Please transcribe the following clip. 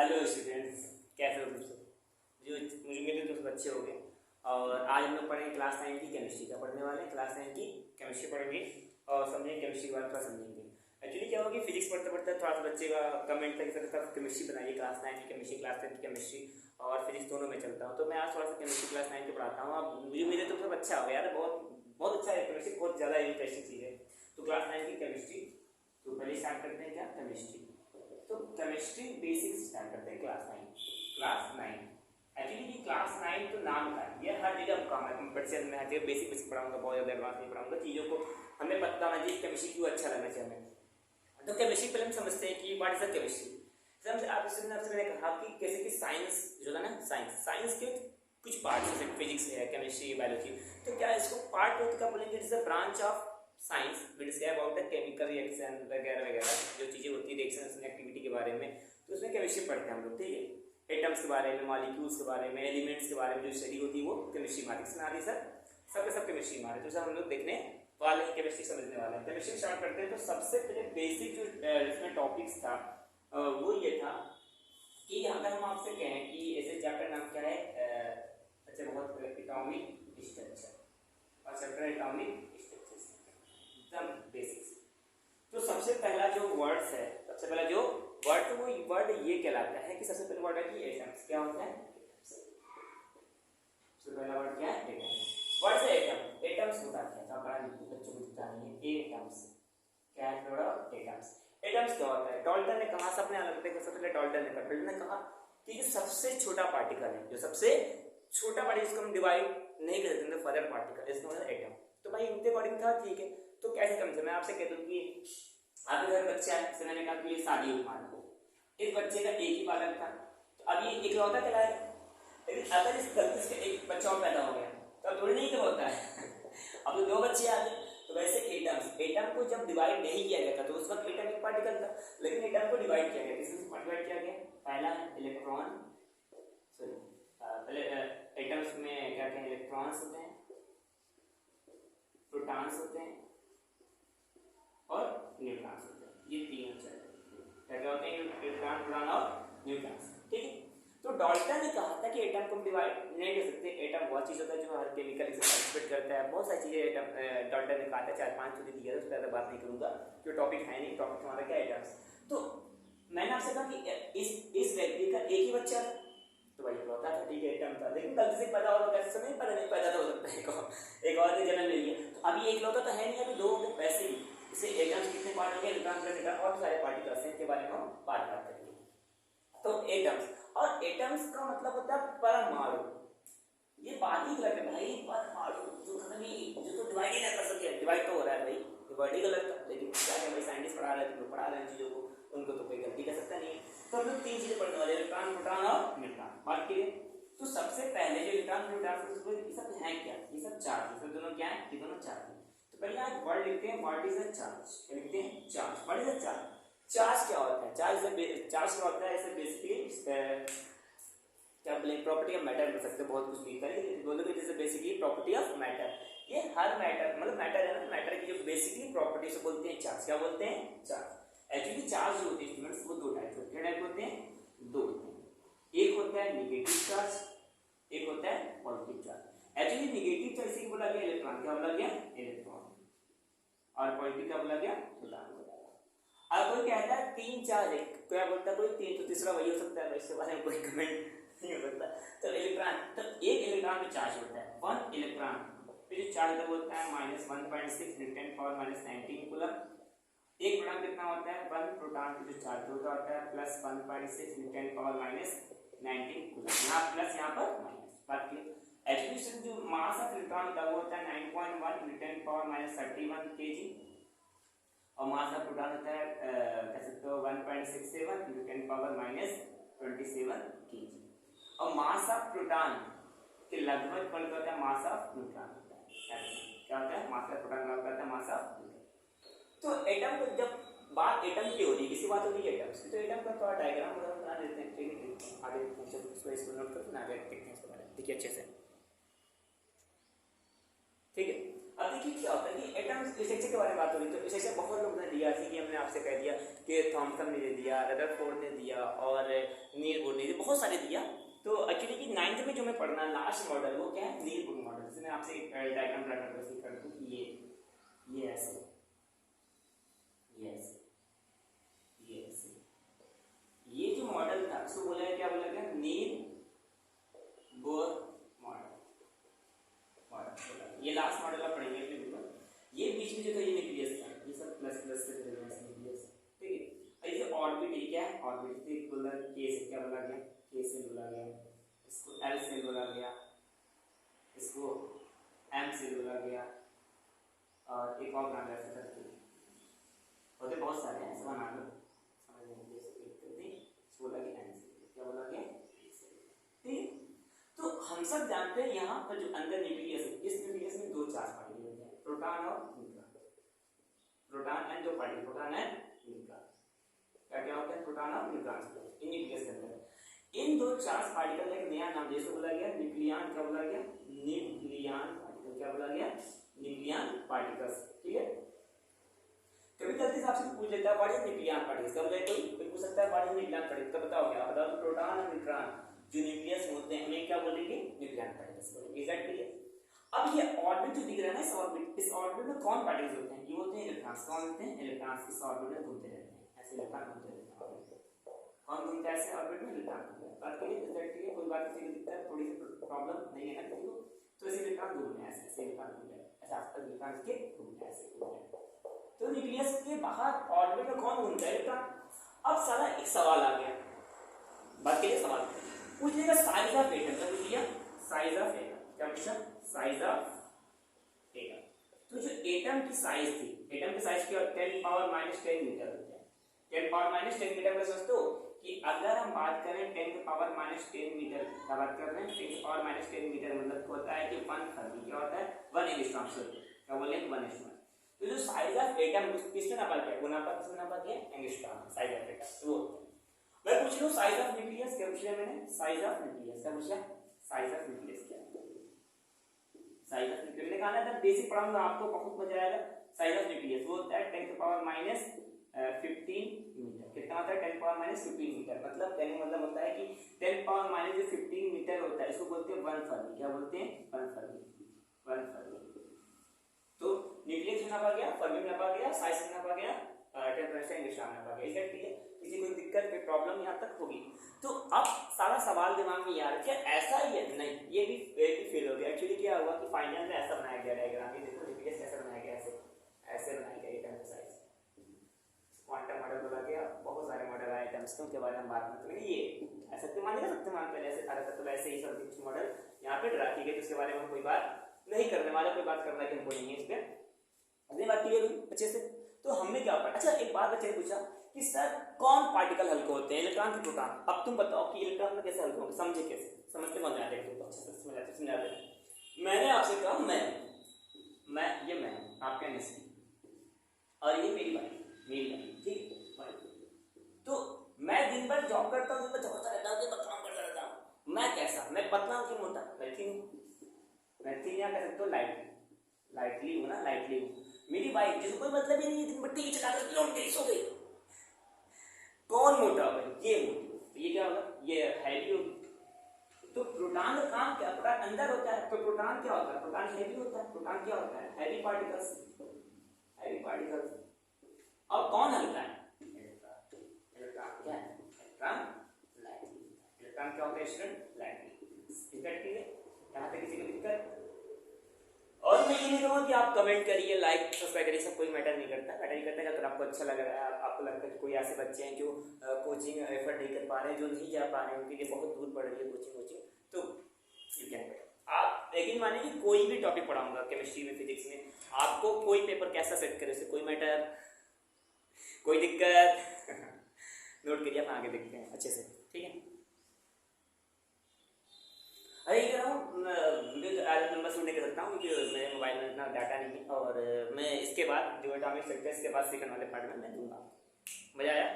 Hello students, कैसे हो तुम सब? जो मुझे मेरे तो सब अच्छे हो गए। और आज हम लोग पढ़ेंगे क्लास 9 की केमिस्ट्री का पढ़ने वाले हैं। क्लास 9 की केमिस्ट्री पढ़ेंगे और समझेंगे केमिस्ट्री के बारे में थोड़ा समझेंगे। एक्चुअली क्या होगी, फिजिक्स पढ़ते पढ़ते थोड़ा सा बच्चे का कमेंट तक सर केमिस्ट्री बनाइए, क्लास 9 की केमिस्ट्री, क्लास 10 की केमिस्ट्री और फिजिक्स दोनों में चलता हूँ। तो मैं आज थोड़ा सा केमिस्ट्री क्लास 9 की पढ़ाता हूँ। अब मुझे मेरे तो सब अच्छा हो गया यार, बहुत बहुत अच्छा है केमिस्ट्री, बहुत ज़्यादा इंटरेस्टिंग चीज़ है। तो क्लास 9 की केमिस्ट्री, तो पहले स्टार्ट करते हैं क्या, केमिस्ट्री। तो केमिस्ट्री बेसिक्स स्टार्ट करते हैं क्लास 9। क्लास 9 एक्चुअली क्लास 9 तो नाम का है, ये हर जगह काम है। कंपटीशन में हर जगह बेसिक बेसिक पढ़ाऊंगा, बहुत ज़्यादा एडवांस नहीं पढ़ाऊंगा। चीज़ों को हमें पता होना चाहिए केमिस्ट्री क्यों अच्छा लगना चाहिए हमें। तो केमिस्ट्री पहले हम समझते हैं कि व्हाट इज द केमिस्ट्री। समझ आपसे मैंने कहा कि कैसे कि साइंस जो है ना, साइंस के कुछ पार्ट जैसे फिजिक्स है, केमिस्ट्री, बायोलॉजी, तो क्या इसको पार्ट का बोलेंगे, it is a branch of science which is about the chemical reaction वगैरह वगैरह जो चीज़ें होती है रिएक्शन एक्टिविटी के बारे में। तो उसमें केमिस्ट्री पढ़ते हैं हम लोग, ठीक है। एटम्स के बारे में, मॉलिक्यूल्स के बारे में, एलिमेंट्स के बारे में जो स्टडी होती है वो केमिस्ट्री में आती है। आती सर सब केमिस्ट्री में आती है। तो सब हम लोग देखने वाले हैं, केमिस्ट्री समझने वाले हैं। केमिस्ट्री स्टार्ट करते हैं। तो सबसे पहले बेसिक जो इसमें टॉपिक्स था वो ये था कि अगर हम आपसे कहें कि ऐसे चैप्टर नाम क्या है, अच्छा बहुत एटॉमिक स्ट्रक्चर और चैप्टर एटॉमिक एकदम बेसिक्स। तो सबसे पहला जो वर्ड्स है, सबसे पहला जो वर्ड, तो वो वर्ड ये कहलाता है कि सबसे पहला वर्ड है कि एटम्स। क्या होता है? सबसे पहला वर्ड क्या है? एटम्स। वर्ड से एटम, एटम्स होता है क्या, बड़ा बच्चों को दिखता नहीं है। एटम्स क्या है? थोड़ा एटम्स। एटम्स क्या होता है? डॉल्टन ने कहा, सबने अलग देखा, सबसे पहले डॉल्टन ने कहा कि जो सबसे छोटा पार्टिकल है, जो सबसे छोटा पार्टिकल जिसको हम डिवाइड नहीं कर सकते, फर्दर पार्टिकल, इसमें होता है एटम। तो भाई उनके अकॉर्डिंग था, ठीक है। तो कैसे समझे, मैं आपसे कह दूं कि आपके घर बच्चा है, जैसे मैंने कहा कि ये शादी हुई, मान लो इस बच्चे का एक ही बालक था, तो अब ये इकलौता कहलाएगा। लेकिन अगर इस गलती से एक बच्चा और पैदा हो गया तो अब थोड़ी नहीं होता है अब तो दो बच्चे आ गए। तो वैसे एटम्स, एटम को जब डिवाइड नहीं किया गया था तो उस वक्त एटम एक पार्टिकल था, लेकिन एटम को डिवाइड किया गया। किसमें डिवाइड किया गया? पहला इलेक्ट्रॉन, सॉरी पहले एटम्स में क्या क्या इलेक्ट्रॉन्स होते हैं, प्रोटॉन्स होते हैं और न्यूट्रॉन्स होते हैं। ये तीन क्या होते हैं? इलेक्ट्रॉन, प्रोटॉन और न्यूट्रॉन्स, ठीक है। तो डॉल्टन ने कहा था कि एटम को डिवाइड नहीं कर सकते। एटम बहुत चीज़ होता है जो हर केमिकल से पार्टिसिपेट करता है, बहुत सारी चीज़ें एटम डॉल्टन ने कहा था। 4-5 चीज़ें दिया था, उससे ज़्यादा बात नहीं करूँगा, जो टॉपिक है नहीं। टॉपिक हमारा क्या? एटम्स। तो मैंने आपसे कहा कि इस व्यक्ति का एक ही बच्चा था, तो भाई होता था, ठीक है, एटम था। लेकिन गलती से पैदा हो, कैसे समय पता नहीं, पैदा तो हो सकता है, एक और ने जन्म ले लिया। तो अभी एक लौता तो है नहीं, अभी दो हो गए। वैसे ही इसे एटम्स कितने पार्ट हो गए, इलेक्ट्रॉन और सारे पार्टिकल्स हैं, इनके बारे में हम बात करेंगे। तो एटम्स, और एटम्स का मतलब होता है परमाणु। ये बात ही गलत है भाई, परमाणु जो तो डिवाइड ही ना कर सके। डिवाइड तो हो रहा है भाई, डिवाइड ही गलत था, लेकिन क्या है भाई, साइंटिस्ट पढ़ा रहे हैं, पढ़ा रहे हैं चीज़ों को, उनको तो कोई गलती कर सकता नहीं है। तो हम लोग तीन चीज़ें पढ़ने वाले, इलेक्ट्रॉन, प्रोटॉन और न्यूट्रॉन। बात करिए तो सबसे पहले जो इलेक्ट्रॉन, प्रोटॉन, ये सब है क्या? ये सब चार्ज, ये दोनों क्या है? ये दोनों चार्ज है। तो पहले आप वर्ड लिखते हैं, व्हाट इज अ चार्ज। क्या लिखते हैं? Charge. What is a charge? Charge क्या होता है? चार्ज क्या होता है? ऐसे बेसिकली क्या बोले, प्रॉपर्टी ऑफ मैटर बोल सकते हैं, बहुत कुछ लिखा है, बोलोगे जैसे बेसिकली प्रॉपर्टी ऑफ मैटर। ये हर मैटर, मतलब मैटर है ना, मैटर की जो बेसिकली प्रॉपर्टी से बोलते हैं चार्ज। क्या बोलते हैं? चार्ज। एक्चुअली चार्ज जो होते हैं स्टूडेंट्स, वो दो टाइप होते हैं। टाइप होते हैं? दो होते हैं। एक होता है निगेटिव चार्ज, एक होता है positive charge. Actually negative charge से बोला गया इलेक्ट्रॉन, क्या बोला गया? इलेक्ट्रॉन। और पॉजिटिव क्या बोला गया? प्रोटॉन। अब कोई कहता है तीन चार्ज है, क्या बोलता है कोई? तीन, तो तीसरा वही हो सकता है, इसके बारे में कोई कमेंट नहीं हो सकता। तो इलेक्ट्रॉन, तो एक इलेक्ट्रॉन पे चार्ज होता है, वन इलेक्ट्रॉन पे जो चार्ज होता है -1.6 × 10⁻19 कूलम। एक प्रोटॉन कितना होता है? वन प्रोटॉन पे जो चार्ज होता है +1.6 × 10⁻19 कूलम। यहाँ प्लस, यहाँ पर माइनस। बात क्लियर? एक्चुअली जो मास ऑफ इलेक्ट्रॉन का वो होता है 9.1 × 10⁻31 kg, और मास ऑफ प्रोटॉन होता है कह सकते हो 1.67 × 10⁻27 kg। और मास ऑफ प्रोटॉन के लगभग इक्वल होता है मास ऑफ न्यूट्रॉन। क्या होता है? मास ऑफ प्रोटॉन का होता है मास ऑफ न्यूट्रॉन। तो एटम को जब बात एटम की हो रही है, किसी बात हो रही है एटम्स की, तो एटम का थोड़ा डायग्राम बना देते हैं, ठीक है? आगे इसको नोट करो ना, आगे देखते हैं इसके बारे में, देखिए अच्छे से, ठीक है। अब देखिए क्या होता है कि एटम्स स्ट्रक्चर के बारे में बात हो रही है, तो स्ट्रक्चर बहुत लोग ने दिया, जैसे कि हमने आपसे कह दिया कि थॉमसन ने दिया, रदरफोर्ड ने दिया और नील बोर ने दिया, बहुत सारे दिया। तो एक्चुअली कि 9th में जो मैं पढ़ना लास्ट मॉडल वो क्या है, नील बोर मॉडल। जैसे मैं आपसे एक डायग्राम ड्रा कर दूं कि ये ऐसे, ये ऐसे, ये ऐसे, ये जो मॉडल था उसको बोला है, क्या बोला गया, नील बोर मॉडल। ये लास्ट मॉडल आप पढ़ेंगे अपने पेपर। ये बीच में जो था ये न्यूक्लियस था, ये सब प्लस प्लस से न्यूक्लियस, ठीक है। ये ऑर्बिट, ये क्या है ऑर्बिट, तो एक बोला के से, क्या बोला गया, के से बोला गया, इसको एल से बोला गया, इसको एम से बोला गया, और एक और नाम ऐसा करके होते बहुत सारे हैं, ऐसा नाम लो समझ में जैसे इसको बोला गया एम से, क्या बोला गया, ठीक है। तो हम सब जानते हैं यहाँ पर जो अंदर न्यूक्लियस है, इस न्यूक्लियस में दो चार्ज पार्टिकल होते हैं, प्रोटॉन और न्यूट्रॉन, प्रोटॉन एंड दो पार्टिकल, प्रोटॉन एंड न्यूट्रॉन, क्या क्या होता है, प्रोटॉन और न्यूट्रॉन इन न्यूक्लियस के अंदर। इन दो चार्ज पार्टिकल का एक नया नाम जैसे बोला गया न्यूक्लियन, क्या बोला गया, न्यूक्लियन पार्टिकल, क्या बोला गया, न्यूक्लियन पार्टिकल्स, ठीक है। कभी गलती से आपसे पूछ लेता है व्हाट इज न्यूक्लियन पार्टिकल्स, कब कोई पूछ सकता है व्हाट इज न्यूक्लियन पार्टिकल, तो बताओ क्या, बताओ तो प्रोटॉन और न्यूट्रॉन जो न्यूक्लियस होते हैं उन्हें क्या बोलेंगे, न्यूक्लियन पार्टिकल्स बोलेंगे, एग्जैक्टली है। अब ये ऑर्बिट जो दिख रहा है ना, इस ऑर्बिट में कौन पार्टिकल्स होते हैं, ये होते हैं इलेक्ट्रॉन्स, कौन होते हैं, इलेक्ट्रॉन्स इस ऑर्बिट में घूमते रहते हैं, ऐसे इलेक्ट्रॉन घूमते रहते हैं, कौन घूमता है ऐसे ऑर्बिट में, इलेक्ट्रॉन घूमते हैं। बात करिए एग्जैक्टली है, कोई बात किसी को दिक्कत थोड़ी सी प्रॉब्लम नहीं है ना किसी को, तो ऐसे इलेक्ट्रॉन घूम रहे हैं, ऐसे इलेक्ट्रॉन घूम रहे हैं, ऐसे आसपास इलेक्ट्रॉन के घूम रहे हैं, ऐसे घूम रहे हैं। तो न्यूक्लियस के बाहर ऑर्बिट में कौन घूमता है, इलेक्ट्रॉन। अब सारा एक सवाल आ गया, बात करिए सवाल पूछ लिया, साइज ऑफ एटम, क्या पूछ लिया, साइज ऑफ एटम, क्या पूछा, साइज ऑफ एटम। तो जो एटम की साइज थी, एटम की साइज क्या, 10 पावर माइनस 10 मीटर होते हैं, 10 पावर माइनस 10 मीटर का सोचते हो कि अगर हम बात करें 10 पावर माइनस 10 मीटर का बात कर रहे हैं, 10 पावर माइनस 10 मीटर मतलब होता है कि 1 फर्मी, क्या होता है, 1 एंगस्ट्रॉम, क्या बोले 1 एंगस्ट्रॉम। तो जो साइज ऑफ एटम किसमें नापा गया, वो नापा किसमें नापा गया, एंगस्ट्रॉम, साइज ऑफ एटम। वो मैं पूछ रहा हूं साइज ऑफ न्यूक्लियस, क्या पूछ लिया मैंने, साइज ऑफ न्यूक्लियस, क्या पूछा, साइज ऑफ न्यूक्लियस क्या है, साइज ऑफ न्यूक्लियस निकालना था, बेसिक पढ़ाऊंगा आपको, बहुत मजा आएगा। साइज ऑफ न्यूक्लियस वो होता है 10 पावर माइनस 15 मीटर, कितना होता है, 10 पावर माइनस 15 मीटर, मतलब कहने का मतलब होता है कि 10 पावर माइनस जो 15 मीटर होता है इसको बोलते हैं 1 फर्मी, क्या बोलते हैं, 1 फर्मी, 1 फर्मी। तो न्यूक्लियस में नापा गया, फर्मी में नापा गया, साइज में नापा गया, टेम्परेचर एंगस्ट्रॉम में नापा गया, एग्जैक्टली है। किसी कोई दिक्कत कोई प्रॉब्लम यहाँ तक होगी तो अब सारा सवाल दिमाग में यार क्या ऐसा ही है, नहीं ये भी फेल हो गया। एक्चुअली क्या हुआ कि फाइनल में ऐसा बनाया गया डायग्राम, ये देखो न्यूक्लियस कैसे बनाया गया, ऐसे ऐसे बनाया गया एटम का साइज, क्वांटम मॉडल बोला गया, बहुत सारे मॉडल आए एटम्स के, उनके बारे में बात मत करेंगे। ये शक्तिमान है, शक्तिमान पहले ऐसे था तो वैसे ही सब कुछ मॉडल यहाँ पे ड्रा किए गए, उसके बारे में कोई बात नहीं करने वाला, कोई बात करना कि हमको नहीं है इस पर, अपनी बात क्लियर हुई अच्छे से। तो हमने क्या पढ़ा, अच्छा एक बात बच्चे ने पूछा कि सर कौन पार्टिकल हल्के होते हैं, इलेक्ट्रॉन की प्रोटॉन। अब तुम बताओ कि इलेक्ट्रॉन में कैसे हल्के होंगे, समझे कैसे, समझते मजा आ जाएगा, अच्छे से समझा दे। मैंने आपसे कहा मैं ये मैं आपका एनएसटी और ये मेरी बाइक, ठीक है। तो मैं दिन भर जॉब करता हूँ, दिन भर चौड़ता रहता हूँ, काम करता रहता हूँ, मैं कैसा, मैं पतला हूँ कि मोटा, मैं थी क्या कह सकते हो, लाइटली हूँ ना, लाइटली हूँ। मेरी बाइक जिसको कोई मतलब ही नहीं है, दिन भर टीवी चला कर लौट गई, सो गई, कौन मोटा होगा, ये मोटी, तो ये क्या होगा, ये हैवी होगी। तो प्रोटॉन का काम क्या, प्रोटॉन अंदर होता है, तो प्रोटॉन क्या होता है, प्रोटॉन हैवी होता है, प्रोटॉन क्या होता है, हैवी पार्टिकल्स, हैवी पार्टिकल्स। अब कौन हल्का है, इलेक्ट्रॉन क्या है, इलेक्ट्रॉन लाइटली, इलेक्ट्रॉन क्या होता है स्टूडेंट, लाइटली, इफेक्टिव है, यहाँ पे किसी को दिक्कत। और मैं ये नहीं कहूँगा कि आप कमेंट करिए, लाइक सब्सक्राइब करिए, सब कोई मैटर नहीं करता, अगर आपको अच्छा लग रहा है, आपको लगता है कि कोई ऐसे बच्चे हैं जो कोचिंग एफर्ट नहीं कर पा रहे हैं, जो नहीं जा पा रहे हैं, उनके लिए बहुत दूर पड़ रही है कोचिंग, तो यू कैन आप यकीन मानिए कि कोई भी टॉपिक पढ़ाऊंगा, केमिस्ट्री में, फिजिक्स में, आपको कोई पेपर कैसा सेट करे उससे कोई मैटर, कोई दिक्कत नोट करिए, आप आगे देखते हैं अच्छे से, ठीक है। अरे कह रहा हूँ वीडियो नंबर शूट नहीं कर सकता हूँ क्योंकि मेरे मोबाइल में इतना डाटा नहीं है, और मैं इसके बाद जो एटॉमिक स्ट्रक्चर इसके बाद सेकंड वाले पार्ट में मैं दूंगा। मजा आया।